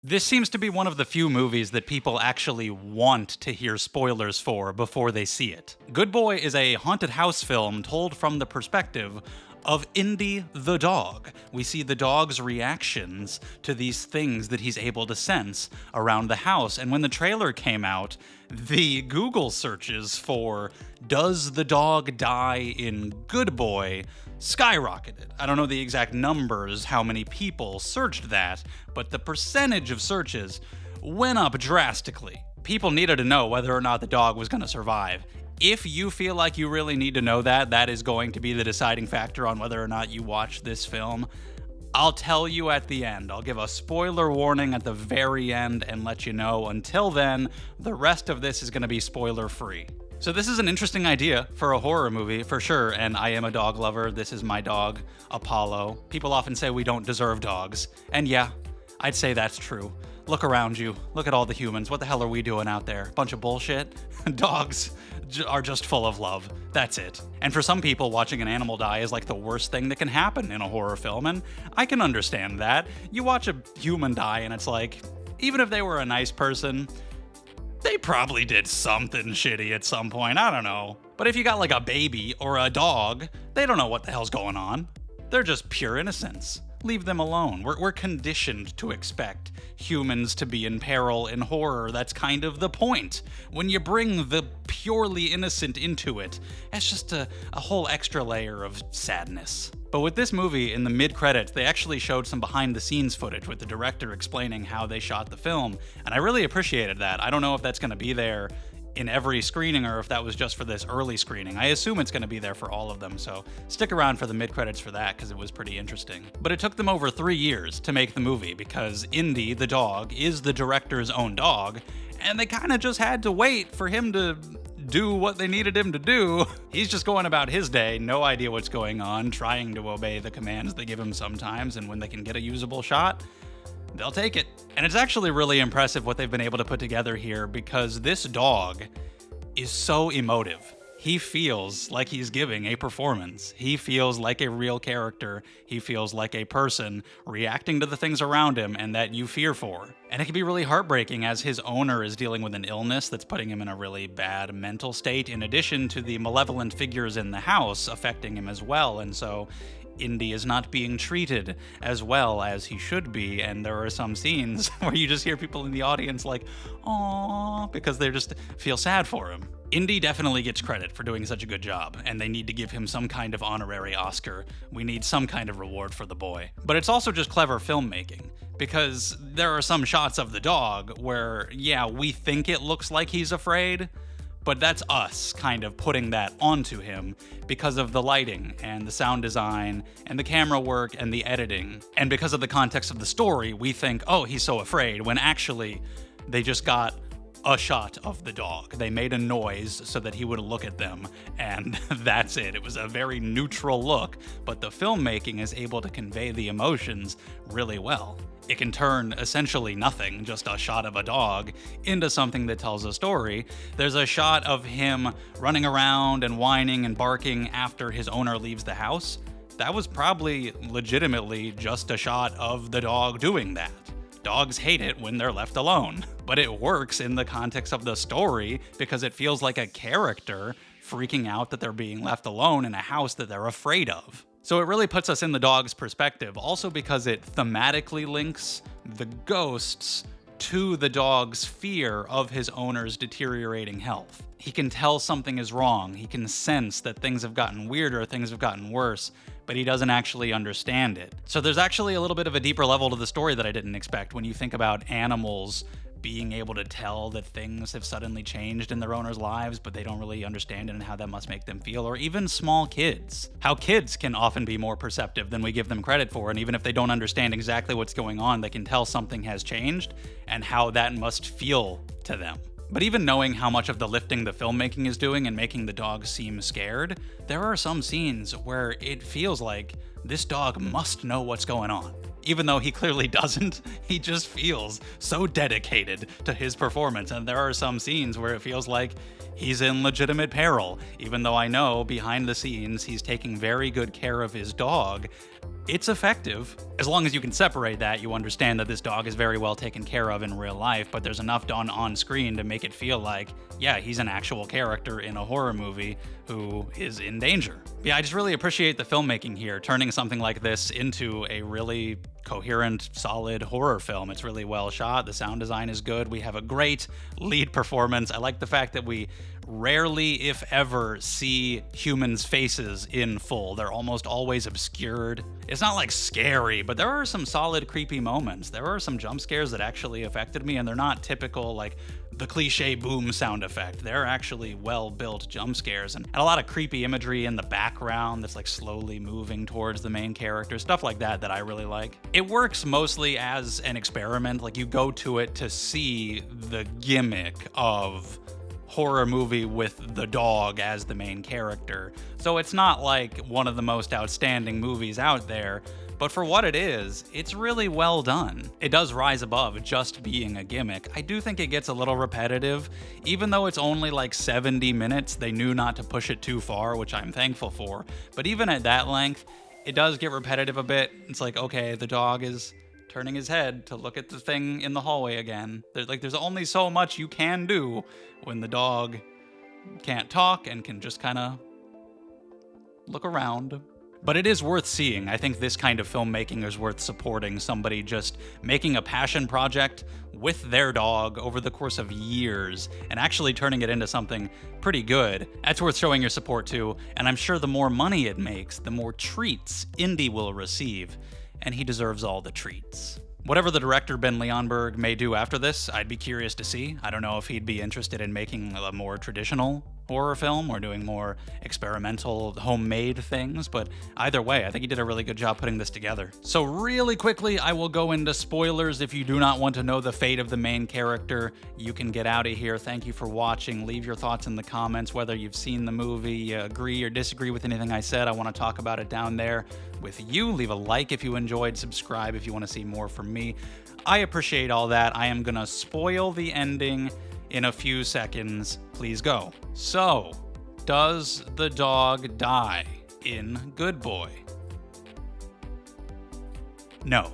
This seems to be one of the few movies that people actually want to hear spoilers for before they see it. Good Boy is a haunted house film told from the perspective of Indy the dog. We see the dog's reactions to these things that he's able to sense around the house. And when the trailer came out, the Google searches for "Does the dog die in Good Boy" skyrocketed. I don't know the exact numbers, how many people searched that, but the percentage of searches went up drastically. People needed to know whether or not the dog was going to survive. If you feel like you really need to know that, that is going to be the deciding factor on whether or not you watch this film. I'll tell you at the end. I'll give a spoiler warning at the very end and let you know. Until then, the rest of this is going to be spoiler free. So this is an interesting idea for a horror movie, for sure, and I am a dog lover. This is my dog, Apollo. People often say we don't deserve dogs, and yeah, I'd say that's true. Look around you. Look at all the humans. What the hell are we doing out there? Bunch of bullshit? Dogs are just full of love. That's it. And for some people, watching an animal die is like the worst thing that can happen in a horror film, and I can understand that. You watch a human die and it's like, even if they were a nice person, they probably did something shitty at some point, I don't know. But if you got like a baby or a dog, they don't know what the hell's going on. They're just pure innocence. Leave them alone. We're conditioned to expect humans to be in peril in horror. That's kind of the point. When you bring the purely innocent into it, it's just a whole extra layer of sadness. But with this movie, in the mid-credits, they actually showed some behind-the-scenes footage with the director explaining how they shot the film, and I really appreciated that. I don't know if that's going to be there in every screening or if that was just for this early screening. I assume it's going to be there for all of them, so stick around for the mid-credits for that because it was pretty interesting. But it took them over 3 years to make the movie because Indy, the dog, is the director's own dog, and they kind of just had to wait for him to do what they needed him to do. He's just going about his day, no idea what's going on, trying to obey the commands they give him sometimes, and when they can get a usable shot, they'll take it. And it's actually really impressive what they've been able to put together here because this dog is so emotive. He feels like he's giving a performance. He feels like a real character. He feels like a person reacting to the things around him and that you fear for. And it can be really heartbreaking as his owner is dealing with an illness that's putting him in a really bad mental state, in addition to the malevolent figures in the house affecting him as well. And so Indy is not being treated as well as he should be, and there are some scenes where you just hear people in the audience like, "Aww," because they just feel sad for him. Indy definitely gets credit for doing such a good job, and they need to give him some kind of honorary Oscar. We need some kind of reward for the boy. But it's also just clever filmmaking, because there are some shots of the dog where, yeah, we think it looks like he's afraid, but that's us kind of putting that onto him because of the lighting and the sound design and the camera work and the editing. And because of the context of the story, we think, oh, he's so afraid, when actually they just got a shot of the dog. They made a noise so that he would look at them, and that's it. It was a very neutral look, but the filmmaking is able to convey the emotions really well. It can turn essentially nothing, just a shot of a dog, into something that tells a story. There's a shot of him running around and whining and barking after his owner leaves the house. That was probably legitimately just a shot of the dog doing that. Dogs hate it when they're left alone, but it works in the context of the story because it feels like a character freaking out that they're being left alone in a house that they're afraid of. So it really puts us in the dog's perspective, also because it thematically links the ghosts to the dog's fear of his owner's deteriorating health. He can tell something is wrong. He can sense that things have gotten weirder, things have gotten worse, but he doesn't actually understand it. So there's actually a little bit of a deeper level to the story that I didn't expect when you think about animals being able to tell that things have suddenly changed in their owners' lives, but they don't really understand it and how that must make them feel, or even small kids. How kids can often be more perceptive than we give them credit for, and even if they don't understand exactly what's going on, they can tell something has changed and how that must feel to them. But even knowing how much of the lifting the filmmaking is doing and making the dog seem scared, there are some scenes where it feels like this dog must know what's going on. Even though he clearly doesn't, he just feels so dedicated to his performance. And there are some scenes where it feels like he's in legitimate peril, even though I know behind the scenes he's taking very good care of his dog. It's effective. As long as you can separate that, you understand that this dog is very well taken care of in real life, but there's enough done on screen to make it feel like, yeah, he's an actual character in a horror movie who is in danger. Yeah, I just really appreciate the filmmaking here, turning something like this into a really coherent, solid horror film. It's really well shot. The sound design is good. We have a great lead performance. I like the fact that we rarely, if ever, see humans' faces in full. They're almost always obscured. It's not like scary, but there are some solid creepy moments. There are some jump scares that actually affected me, and they're not typical like the cliche boom sound effect. They're actually well-built jump scares, and a lot of creepy imagery in the background that's like slowly moving towards the main character, stuff like that I really like. It works mostly as an experiment. Like, you go to it to see the gimmick of horror movie with the dog as the main character. So it's not like one of the most outstanding movies out there, but for what it is, it's really well done. It does rise above just being a gimmick. I do think it gets a little repetitive. Even though it's only like 70 minutes, they knew not to push it too far, which I'm thankful for. But even at that length, it does get repetitive a bit. It's like, okay, the dog is turning his head to look at the thing in the hallway again. There's only so much you can do when the dog can't talk and can just kind of look around. But it is worth seeing. I think this kind of filmmaking is worth supporting. Somebody just making a passion project with their dog over the course of years and actually turning it into something pretty good. That's worth showing your support to, and I'm sure the more money it makes, the more treats Indy will receive, and he deserves all the treats. Whatever the director Ben Leonberg may do after this, I'd be curious to see. I don't know if he'd be interested in making a more traditional horror film or doing more experimental homemade things, but either way, I think he did a really good job putting this together. So really quickly, I will go into spoilers. If you do not want to know the fate of the main character, you can get out of here. Thank you for watching. Leave your thoughts in the comments, whether you've seen the movie, you agree or disagree with anything I said. I want to talk about it down there with you. Leave a like if you enjoyed, subscribe if you want to see more from me. I appreciate all that. I am gonna spoil the ending in a few seconds. Please go. So, does the dog die in Good Boy? No.